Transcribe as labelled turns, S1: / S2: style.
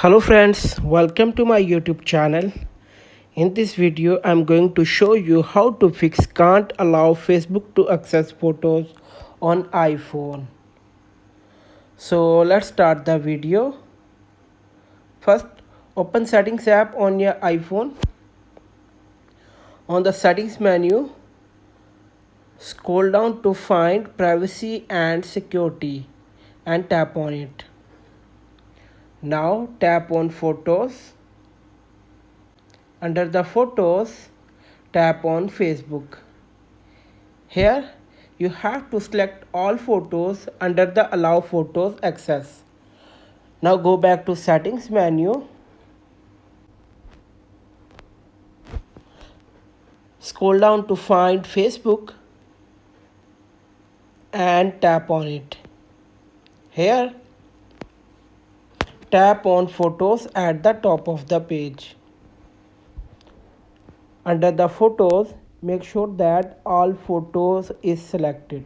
S1: Hello friends, welcome to my YouTube channel. In this video, I'm going to show you how to fix can't allow Facebook to access photos on iPhone. So let's start the video. First, open Settings app on your iPhone. On the Settings menu, scroll down to find Privacy and Security and tap on it. Now tap on Photos. Under the Photos, tap on Facebook. Here you have to select all photos under the Allow Photos access. Now go back to Settings menu. Scroll down to find Facebook and tap on it. Here tap on Photos at the top of the page. Under the photos, make sure that all photos is selected.